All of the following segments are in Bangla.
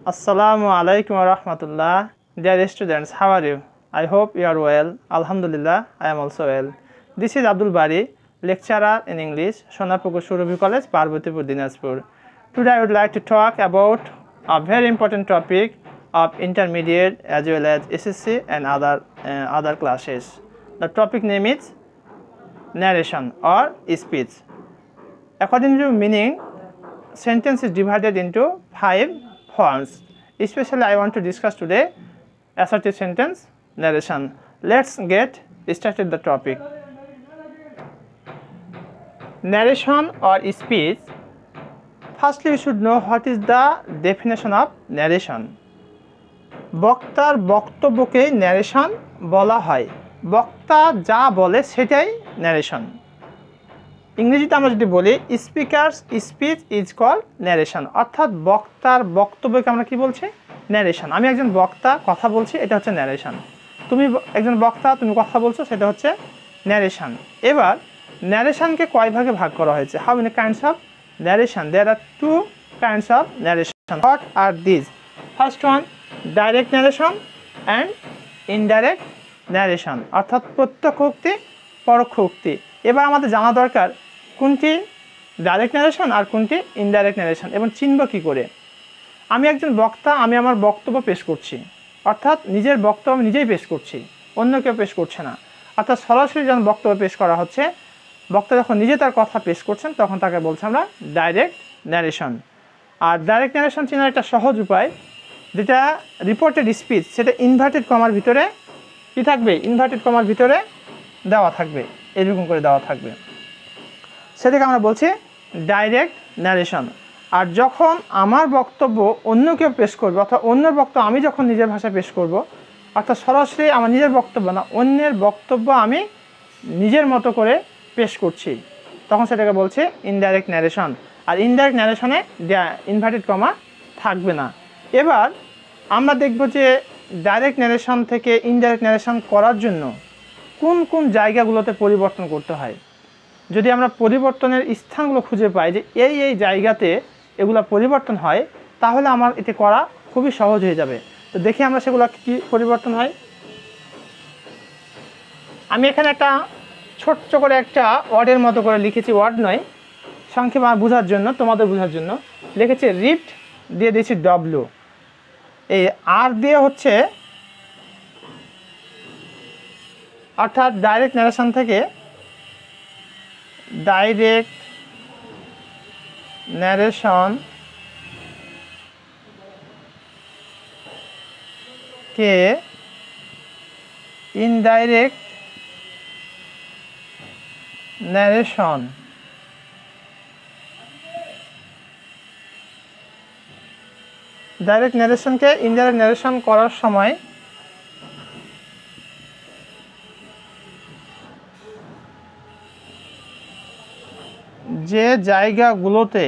Assalamu alaikum wa rahmatullah. Dear students, how are you? I hope you are well. Alhamdulillah, I am also well. This is Abdul Bari, lecturer in English, Sonapukur Surubi College, Parbotipur, Dinajpur. Today I would like to talk about a very important topic of intermediate as well as SSC and other classes. The topic name is narration or speech. According to meaning, sentence is divided into 5 forms. Especially I want to discuss today assertive sentence narration. Let's get started the topic. Narration or speech. Firstly, we should know what is the definition of narration. বক্তার বক্তব্যকে narration বলা হয়। বক্তা যা বলে সেটাই narration. ইংরেজিতে আমরা যদি বলি speakers speech is call narration, অর্থাৎ বক্তার বক্তব্যকে আমরা কি বলছি? ন্যারেশন। আমি একজন বক্তা কথা বলছি, এটা হচ্ছে ন্যারেশন। তুমি একজন বক্তা তুমি কথা বলছো, সেটা হচ্ছে ন্যারেশন। এবার ন্যারেশনকে কয় ভাগে ভাগ করা হয়েছে? How many kinds of narration? There are 2 kinds of narration. What are this? First one direct narration and indirect narration, অর্থাৎ প্রত্যক্ষ উক্তি পরোক্ষ উক্তি। এবার আমাদের জানা দরকার কোনটি ডাইরেক্ট ন্যারেশন আর কোনটি ইনডাইরেক্ট ন্যারেশন, এবং চিনব কী করে? আমি একজন বক্তা, আমি আমার বক্তব্য পেশ করছি, অর্থাৎ নিজের বক্তব্য আমি নিজেই পেশ করছি, অন্য কেউ পেশ করছে না। অর্থাৎ সরাসরি যখন বক্তব্য পেশ করা হচ্ছে, বক্তা যখন নিজে তার কথা পেশ করছেন, তখন তাকে বলছি আমরা ডাইরেক্ট ন্যারেশন। আর ডাইরেক্ট ন্যারেশন চেনার একটা সহজ উপায়, যেটা রিপোর্টেড স্পিচ, সেটা ইনভার্টেড কমার ভিতরে কী থাকবে? ইনভার্টেড কমার ভিতরে দেওয়া থাকবে, এরকম করে দেওয়া থাকবে, সেটাকে আমরা বলছি ডাইরেক্ট ন্যারেশন। আর যখন আমার বক্তব্য অন্য কেউ পেশ করবে, অর্থাৎ অন্যের বক্তব্য আমি যখন নিজের ভাষায় পেশ করব, অর্থাৎ সরাসরি আমার নিজের বক্তব্য না, অন্যের বক্তব্য আমি নিজের মতো করে পেশ করছি, তখন সেটাকে বলছি ইনডাইরেক্ট ন্যারেশন। আর ইনডাইরেক্ট ন্যারেশনে ইনভার্টেড কমা থাকবে না। এবার আমরা দেখব যে ডাইরেক্ট ন্যারেশন থেকে ইনডাইরেক্ট ন্যারেশন করার জন্য কোন কোন জায়গাগুলোতে পরিবর্তন করতে হয়। যদি আমরা পরিবর্তনের স্থানগুলো খুঁজে পাই যে এই জায়গাতে এগুলো পরিবর্তন হয়, তাহলে আমার এতে করা খুবই সহজ হয়ে যাবে। তো দেখি আমরা সেগুলো কী পরিবর্তন হয়। আমি এখানে একটা ছোট্ট করে একটা ওয়ার্ডের মতো করে লিখেছি, ওয়ার্ড নয়, সংক্ষেপে বোঝার জন্য, তোমাদের বোঝার জন্য লিখেছি রিপ্ট, দিয়ে দিয়েছি ডব্লিউ। এই আর দিয়ে হচ্ছে, অর্থাৎ ডাইরেক্ট ন্যারেশন থেকে ডাইরেক্ট ন্যারেশন কে ইনডাইরেক্ট ন্যারেশন, ডাইরেক্ট ন্যারেশনকে ইনডাইরেক্ট ন্যারেশন করার সময় যে জায়গাগুলোতে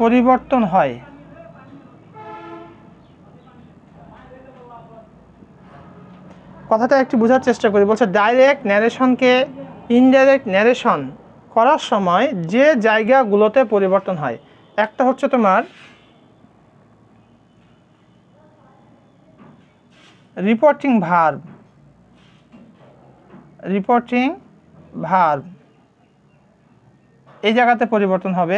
পরিবর্তন হয়, কথাটা একটু বোঝার চেষ্টা করি। বলছে ডাইরেক্ট ন্যারেশনকে ইনডাইরেক্ট ন্যারেশন করার সময় যে জায়গাগুলোতে পরিবর্তন হয়, একটা হচ্ছে তোমার রিপোর্টিং ভার্ব, এই জায়গাতে পরিবর্তন হবে।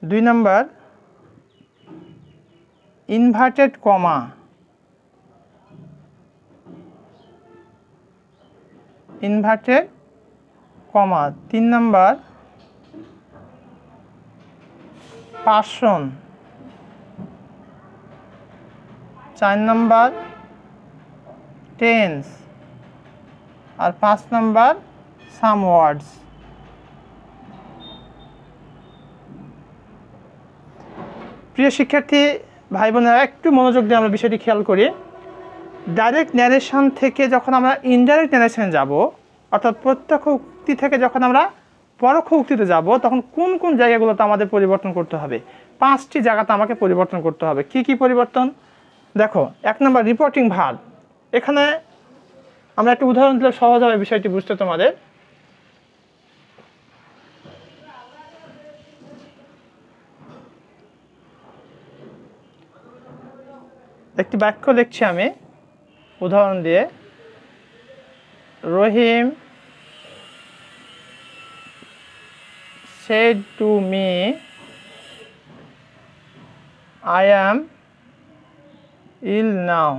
2 নম্বর ইনভার্টেড কমা, 3 নম্বর পার্সন, 4 নম্বর টেন্স, আর 5 নম্বর সাম ওয়ার্ডস। প্রিয় শিক্ষার্থী ভাই বোনেরা, একটু মনোযোগ দিয়ে আমরা বিষয়টি খেয়াল করি। ডাইরেক্ট ন্যারেশন থেকে যখন আমরা ইনডাইরেক্ট ন্যারেশনে যাব, অর্থাৎ প্রত্যক্ষ উক্তি থেকে যখন আমরা পরোক্ষ উক্তিতে যাব, তখন কোন কোন জায়গাগুলোতে আমাদের পরিবর্তন করতে হবে? 5টি জায়গাতে আমাকে পরিবর্তন করতে হবে। কি কি পরিবর্তন? দেখো, 1 নম্বর রিপোর্টিং ভার্ব। এখানে আমরা একটা উদাহরণ দিলে সহজ হবে বিষয়টি বুঝতে তোমাদের। একটি বাক্য লিখছি আমি উদাহরণ দিয়ে। রহিম said to me I am ill now।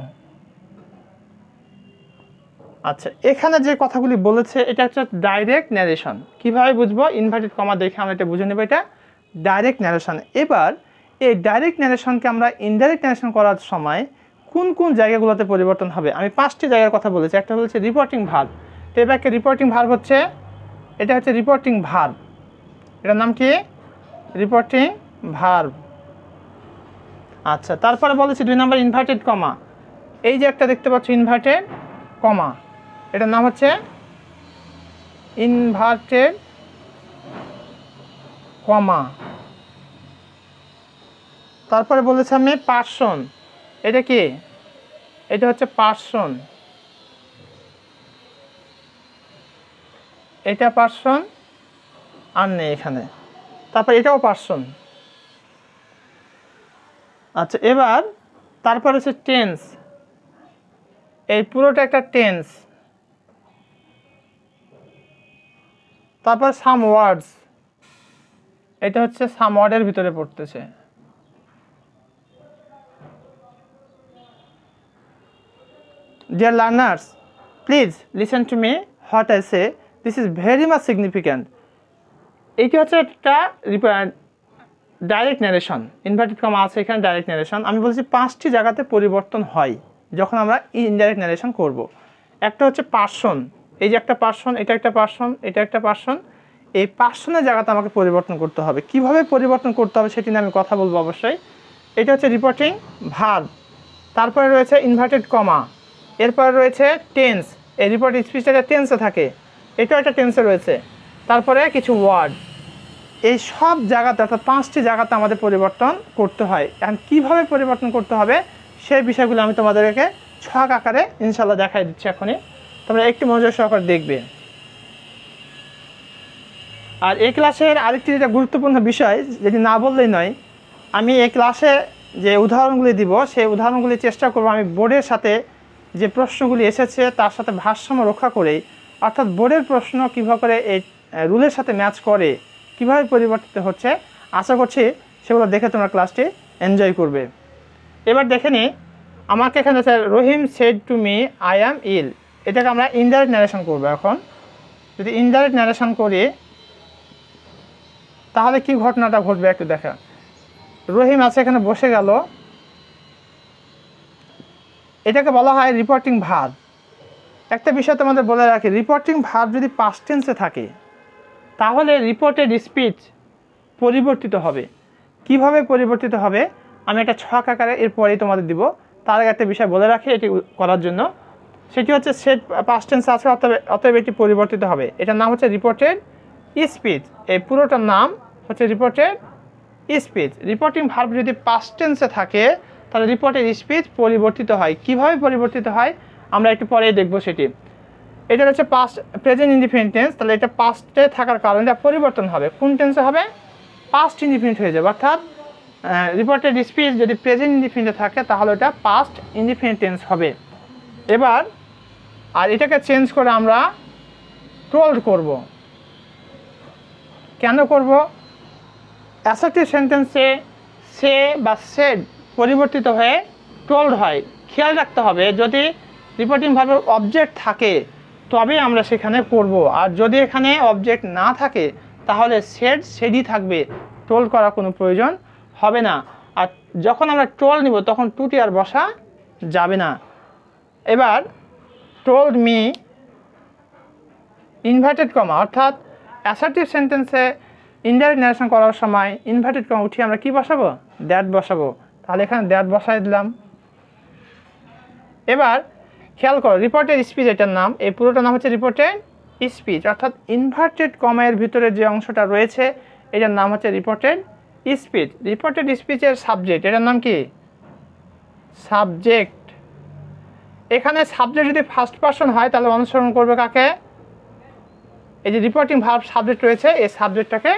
আচ্ছা, এখানে যে কথাগুলি বলেছে এটা হচ্ছে ডাইরেক্ট ন্যারেশন। কিভাবে বুঝবো? ইনভার্টেড কমা দেখে আমরা এটা বুঝে নেব, এটা ডাইরেক্ট ন্যারেশন। এবার এই ডাইরেক্ট ন্যারেশনকে আমরা ইনডাইরেক্ট ন্যারেশন করার সময় কোন কোন জায়গাগুলোতে পরিবর্তন হবে, আমি 5টি জায়গার কথা বলেছি। একটা হচ্ছে রিপোর্টিং ভার্ব। তো এই বাক্যে রিপোর্টিং ভার্ব হচ্ছে, এটা হচ্ছে রিপোর্টিং ভার্ব। এটার নাম কি? Reporting verb. আচ্ছা, তারপরে বলেছি 2 নম্বর ইনভার্টেড কমা। এই যে একটা দেখতে পাচ্ছ ইনভার্টেড কমা, এটার নাম হচ্ছে ইনভার্টেড কমা। তারপরে বলেছি আমি পার্সন। এটা কি? এটা হচ্ছে পার্সন। এটা পার্সন আর নেই এখানে। তারপর এটাও পার্সন। আচ্ছা, এবার তারপর হচ্ছে টেন্স। এই পুরোটা একটা টেন্স। তারপর সাম ওয়ার্ডস, এটা হচ্ছে সাম ওয়ার্ডের ভিতরে পড়তেছে। Dear learners, please listen to me what I say. This is very much significant. এইটি হচ্ছে একটা ডাইরেক্ট ন্যারেশন। ইনভার্টেড কমা আছে এখানে, ডাইরেক্ট ন্যারেশন। আমি বলছি 5টি জায়গাতে পরিবর্তন হয় যখন আমরা ইনডাইরেক্ট ন্যারেশন করব। একটা হচ্ছে পার্সন। এই যে একটা পার্সন, এটা একটা পার্সন, এটা একটা পার্সন। এই পার্সনের জায়গাতে আমাকে পরিবর্তন করতে হবে। কিভাবে পরিবর্তন করতে হবে সেটি নিয়ে আমি কথা বলবো অবশ্যই। এটা হচ্ছে রিপোর্টিং ভার্ব। তারপরে রয়েছে ইনভার্টেড কমা। এরপরে রয়েছে টেন্স। এই রিপোর্ট স্পিচটা টেন্সে থাকে, এটাও একটা টেন্সে রয়েছে। তারপরে কিছু ওয়ার্ড। এই সব জায়গাতে অর্থাৎ 5টি জায়গাতে আমাদের পরিবর্তন করতে হয়। এখন কীভাবে পরিবর্তন করতে হবে সেই বিষয়গুলো আমি তোমাদেরকে ছক আকারে ইনশাল্লাহ দেখাই দিচ্ছি এখনই। তোমরা একটু মনোযোগ সহকারে দেখবে। আর এই ক্লাসের আরেকটি যেটা গুরুত্বপূর্ণ বিষয়, যেটি না বললেই নয়, আমি এই ক্লাসে যে উদাহরণগুলি দিব সেই উদাহরণগুলি চেষ্টা করব আমি বোর্ডের সাথে যে প্রশ্নগুলি এসেছে তার সাথে ভারসাম্য রক্ষা করেই, অর্থাৎ বোর্ডের প্রশ্ন কীভাবে করে এই রুলের সাথে ম্যাচ করে, কীভাবে পরিবর্তিত হচ্ছে, আশা করছি সেগুলো দেখে তোমরা ক্লাসটি এনজয় করবে। এবার দেখে নিই, আমাকে এখানে আছে Rahim said to me I am ill. এটাকে আমরা ইনডাইরেক্ট ন্যারেশন করব। এখন যদি ইনডাইরেক্ট ন্যারেশন করি তাহলে কি ঘটনাটা ঘটবে একটু দেখা। রহিম আছে এখানে বসে গেল, এটাকে বলা হয় রিপোর্টিং ভার্ব। একটা বিষয় তোমাদের বলে রাখি, রিপোর্টিং ভার্ব যদি পাস্ট টেন্সে থাকে তাহলে রিপোর্টেড স্পিচ পরিবর্তিত হবে। কিভাবে পরিবর্তিত হবে আমি একটা ছক আকারে এরপরেই তোমাদের দিব। তার আগে একটা বিষয় বলে রাখি এটি করার জন্য, সেটি হচ্ছে সেট পাস্ট টেন্স আছে, অতএব এটি পরিবর্তিত হবে। এটার নাম হচ্ছে রিপোর্টেড স্পিচ। এই পুরোটার নাম হচ্ছে রিপোর্টেড স্পিচ। রিপোর্টিং ভার্ব যদি পাস্ট টেন্সে থাকে তাহলে রিপোর্টেড স্পিচ পরিবর্তিত হয়। কিভাবে পরিবর্তিত হয় আমরা একটু পরেই দেখব সেটি। এটা হচ্ছে পাস্ট প্রেজেন্ট ইনডিফিনিট টেন্স, তাহলে এটা পাস্টে থাকার কারণে এটা পরিবর্তন হবে। কোন টেন্সে হবে? পাস্ট ইনডিফিনিট হয়ে যাবে। অর্থাৎ রিপোর্টেড স্পিচ যদি প্রেজেন্ট ইনডিফিনিটে থাকে তাহলে এটা পাস্ট ইনডিফিনিট টেন্স হবে। এবার আর এটাকে চেঞ্জ করে আমরা টোল্ড করব। কেন করব? অ্যাসার্টিভ সেন্টেন্সে সে বা সেড পরিবর্তিত হয়ে টোল্ড হয়। খেয়াল রাখতে হবে যদি রিপোর্টিং ভার্বের অবজেক্ট থাকে তবে আমরা সেখানে করব, আর যদি এখানে অবজেক্ট না থাকে তাহলে সেডই থাকবে, টোল্ড করার কোনো প্রয়োজন হবে না। আর যখন আমরা টোল্ড নিব তখন টুটি আর বসা যাবে না। এবার টোল্ড মি ইনভার্টেড কমা, অর্থাৎ অ্যাসার্টিভ সেন্টেন্সে ইনডাইরেক্ট ন্যারেশন করার সময় ইনভার্টেড কমা উঠিয়ে আমরা কি বসাবো? দ্যাট বসাবো। তাহলে এখানে দ্যাট বসাই দিলাম। এবার খেয়াল করো, রিপোর্টেড স্পিচ এটার নাম, এই পুরোটার নাম হচ্ছে রিপোর্টেড স্পিচ, অর্থাৎ ইনভার্টেড কমায়ের ভিতরে যে অংশটা রয়েছে এটার নাম হচ্ছে রিপোর্টেড স্পিচ। রিপোর্টেড স্পিচের সাবজেক্ট, এটার নাম কি? সাবজেক্ট। এখানে সাবজেক্ট যদি ফার্স্ট পারসন হয় তাহলে অনুসরণ করবে কাকে? এই যে রিপোর্টিং ভার্ব সাবজেক্ট রয়েছে এই সাবজেক্টটাকে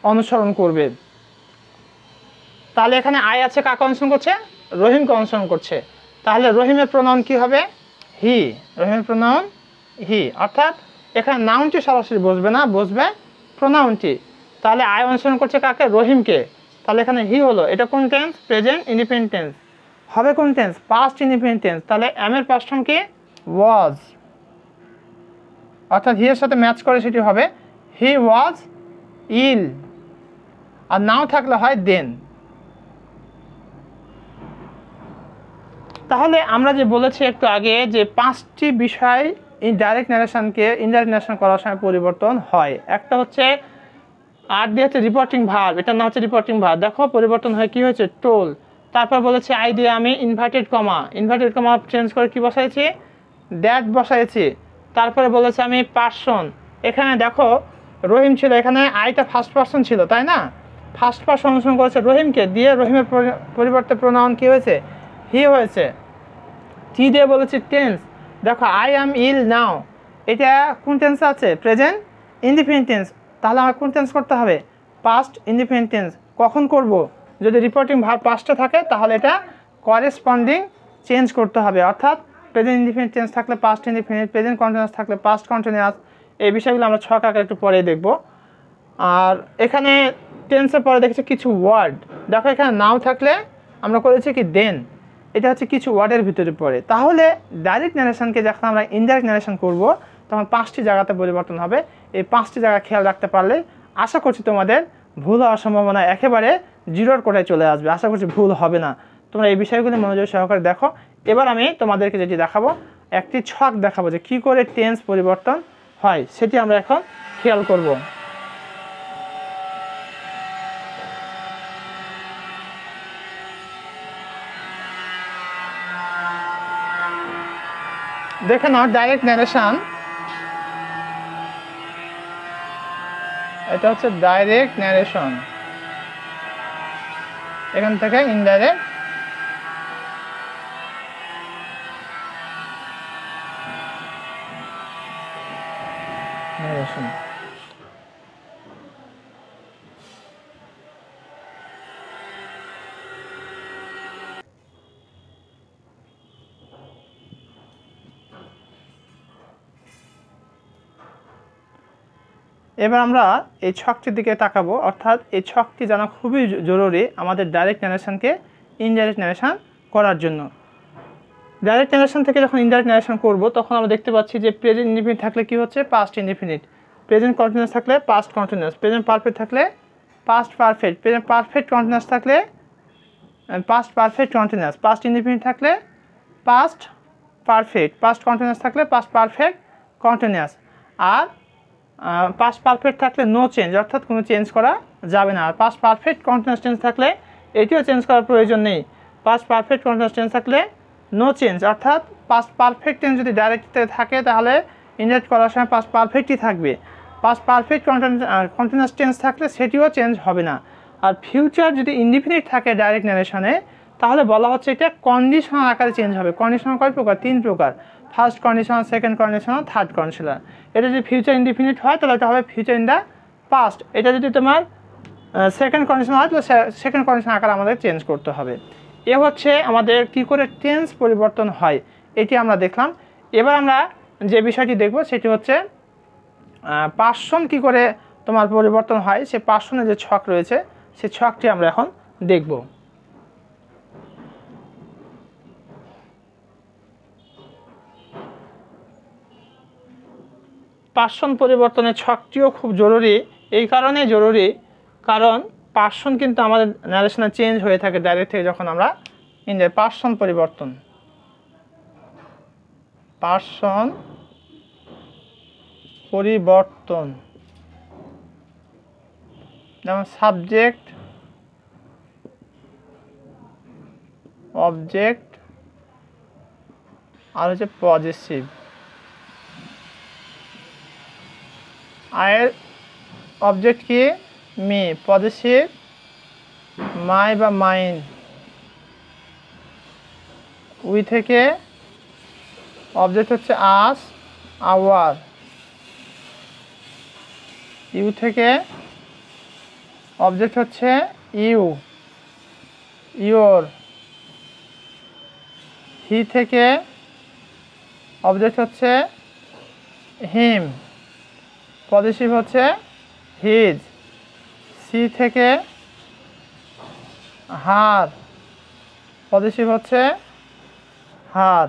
অনুসরণ করবে। তাহলে এখানে আই আছে, কাকে অনুসরণ করছে? রহিমকে অনুসরণ করছে, তাহলে রহিমের প্রোনাউন কি হবে? হি। রহিমের প্রোনাউন হি, অর্থাৎ এখানে নাউনটি সরাসরি বসবে না, বসবে প্রোনাউনটি। তাহলে আই অনুসরণ করছে কাকে? রহিমকে। তাহলে এখানে হি হলো, এটা কোন টেন্স? Present indefinite tense. হবে কোন টেন্স? Past indefinite tense. তাহলে এম এর পাস্ট ফর্ম কি? ওয়াজ, অর্থাৎ হি এর সাথে ম্যাচ করে সেটি হবে হি ওয়াজ ইল। আর নাও থাকলে হয় দেন। তাহলে আমরা যে বলেছি একটু আগে যে 5টি বিষয় ডাইরেক্ট ন্যারেশনকে ইনডাইরেক্ট ন্যারেশন করার সময় পরিবর্তন হয়। একটা হচ্ছে আর দিয়ে হচ্ছে রিপোর্টিং ভার্ব, এটার নাম হচ্ছে রিপোর্টিং ভার্ব। দেখো পরিবর্তন হয় কি হয়েছে? টোল। তারপর বলেছে আই দিয়ে আমি ইনভার্টেড কমা চেঞ্জ করে কি বসাইছি? দ্যাট বসাইছি। তারপরে বলেছে আমি পার্সন, এখানে দেখো রহিম ছিল, এখানে আইটা ফার্স্ট পার্সন ছিল, তাই না? ফার্স্ট পার্সন অনুসরণ করেছে রহিমকে, দিয়ে রহিমের পরিবর্তে প্রোনাউন কি হয়েছে? হি হয়েছে। টি দিয়ে বলেছি টেন্স, দেখো আই অ্যাম ইল নাও, এটা কোন টেন্স আছে? Present indefinite tense. তাহলে আমার কোন টেন্স করতে হবে? Past indefinite tense. কখন করব? যদি রিপোর্টিং ভার্ব পাস্টে থাকে তাহলে এটা করেসপন্ডিং চেঞ্জ করতে হবে, অর্থাৎ প্রেজেন্ট ইনডিফিনিট টেন্স থাকলে পাস্ট ইনডিফিনিট, প্রেজেন্ট কন্টিনিউয়াস থাকলে পাস্ট কন্টিনিউয়াস। এই বিষয়গুলো আমরা ছক আকারে একটু পরে দেখব। আর এখানে টেন্সের পরে দেখেছি কিছু ওয়ার্ড, দেখো এখানে নাও থাকলে আমরা করেছি কি? দেন। এটা হচ্ছে কিছু ওয়ার্ডের ভিতরে পড়ে। তাহলে ডাইরেক্ট ন্যারেশনকে যখন আমরা ইনডাইরেক্ট ন্যারেশন করব তখন 5টি জায়গাতে পরিবর্তন হবে। এই 5টি জায়গা খেয়াল রাখতে পারলে আশা করছি তোমাদের ভুল হওয়ার সম্ভাবনা একেবারে জিরোর কোটায় চলে আসবে। আশা করছি ভুল হবে না। তোমরা এই বিষয়গুলি মনোযোগ সহকারে দেখো। এবার আমি তোমাদেরকে যেটি দেখাবো, একটি ছক দেখাবো যে কী করে টেন্স পরিবর্তন হয়, সেটি আমরা এখন খেয়াল করব। দেখে নাও ডাইরেক্ট ন্যারেশন, এটা হচ্ছে ডাইরেক্ট ন্যারেশন, এখান থেকে ইনডাইরেক্ট ন্যারেশন। এবার আমরা এই ছকটির দিকে তাকাবো, অর্থাৎ এই ছকটি জানা খুবই জরুরি আমাদের ডাইরেক্ট ন্যারেশনকে ইনডাইরেক্ট ন্যারেশন করার জন্য। ডাইরেক্ট ন্যারেশন থেকে যখন ইনডাইরেক্ট ন্যারেশন করব তখন আমরা দেখতে পাচ্ছি যে প্রেজেন্ট ইনডিফিনিট থাকলে কি হচ্ছে? Past indefinite. প্রেজেন্ট কন্টিনিউয়াস থাকলে পাস্ট কন্টিনিউয়াস। প্রেজেন্ট পারফেক্ট থাকলে past perfect. Present perfect continuous থাকলে past perfect continuous. Past indefinite থাকলে পাস্ট পারফেক্ট। পাস্ট কন্টিনিউয়াস থাকলে পাস্ট পারফেক্ট কন্টিনিউয়াস। আর পাস্ট পারফেক্ট থাকলে নো চেঞ্জ, অর্থাৎ কোনো চেঞ্জ করা যাবে না। আর পাস্ট পারফেক্ট কন্টিনিউয়াস টেন্স থাকলে এটিও চেঞ্জ করার প্রয়োজন নেই। পাস্ট পারফেক্ট কন্টিনিউয়াস টেন্স থাকলে নো চেঞ্জ, অর্থাৎ পাস্ট পারফেক্ট টেন্স যদি ডাইরেক্টে থাকে তাহলে ইনডাইরেক্ট করার সময় পাস্ট পারফেক্টই থাকবে। পাস্ট পারফেক্ট কন্টিনিউয়াস টেন্স থাকলে সেটিও চেঞ্জ হবে না। আর ফিউচার যদি ইনডিফিনিট থাকে ডাইরেক্ট ন্যারেশনে তাহলে বলা হচ্ছে এটা কন্ডিশনাল আকারে চেঞ্জ হবে। কন্ডিশনাল কয় প্রকার? 3 প্রকার। First conditional, second conditional, third conditional. এটা যদি ফিউচার ইনডিফিনিট হয় তাহলে এটা হবে ফিউচার ইন দ্য পাস্ট। এটা যদি তোমার সেকেন্ড কন্ডিশনাল হয় তাহলে সেকেন্ড কন্ডিশন আকারে আমাদের চেঞ্জ করতে হবে। এ হচ্ছে আমাদের কি করে টেন্স পরিবর্তন হয়, এটি আমরা দেখলাম। এবার আমরা যে বিষয়টি দেখব সেটি হচ্ছে পার্সন কি করে তোমার পরিবর্তন হয়, সে পার্সনের যে ছক রয়েছে সেই ছকটি আমরা এখন দেখব। পার্সন পরিবর্তনের ছকটিও খুব জরুরি। এই কারণে জরুরি কারণ পার্সন কিন্তু আমাদের ন্যারেশনে চেঞ্জ হয়ে থাকে ডাইরেক্ট থেকে যখন আমরা ইনডাইরেক্ট। পার্সন পরিবর্তন, পার্সন পরিবর্তন, যেমন সাবজেক্ট, অবজেক্ট আর হচ্ছে পজেসিভ। আয়ের অবজেক্ট কি? মি। পজেসিভ মাই বা মাইন। উই থেকে অবজেক্ট হচ্ছে আস, আওয়ার। ইউ থেকে অবজেক্ট হচ্ছে ইউ, ইয়োর। হি থেকে অবজেক্ট হচ্ছে হিম, পজিটিভ হচ্ছে হিজ। সি থেকে হার, পজিটিভ হচ্ছে হার।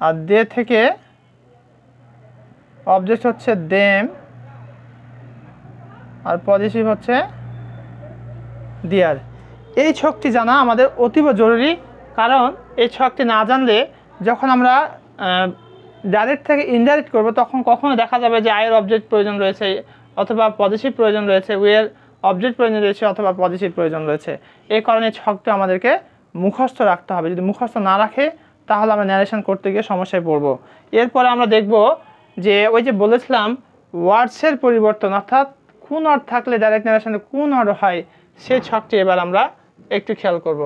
আর দে থেকে অবজেক্ট হচ্ছে দেম, আর পজিটিভ হচ্ছে দিয়ার। এই ছকটি জানা আমাদের অতীব জরুরি, কারণ এই ছকটি না জানলে যখন আমরা ডাইরেক্ট থেকে ইনডাইরেক্ট করব তখন কখনো দেখা যাবে যে আয়ের অবজেক্ট প্রয়োজন রয়েছে অথবা পজিটিভ প্রয়োজন রয়েছে, উইয়ের অবজেক্ট প্রয়োজন রয়েছে অথবা পজিটিভ প্রয়োজন রয়েছে। এই কারণে ছকটা আমাদেরকে মুখস্থ রাখতে হবে। যদি মুখস্থ না রাখে তাহলে আমরা ন্যারেশন করতে গিয়ে সমস্যায় পড়ব। এরপরে আমরা দেখব যে ওই যে বলেছিলাম ওয়ার্ডসের পরিবর্তন, অর্থাৎ কোন অর্থ থাকলে ডাইরেক্ট ন্যারেশনে কোন অর্ডার হয়, সেই ছকটি এবার আমরা একটু খেয়াল করব।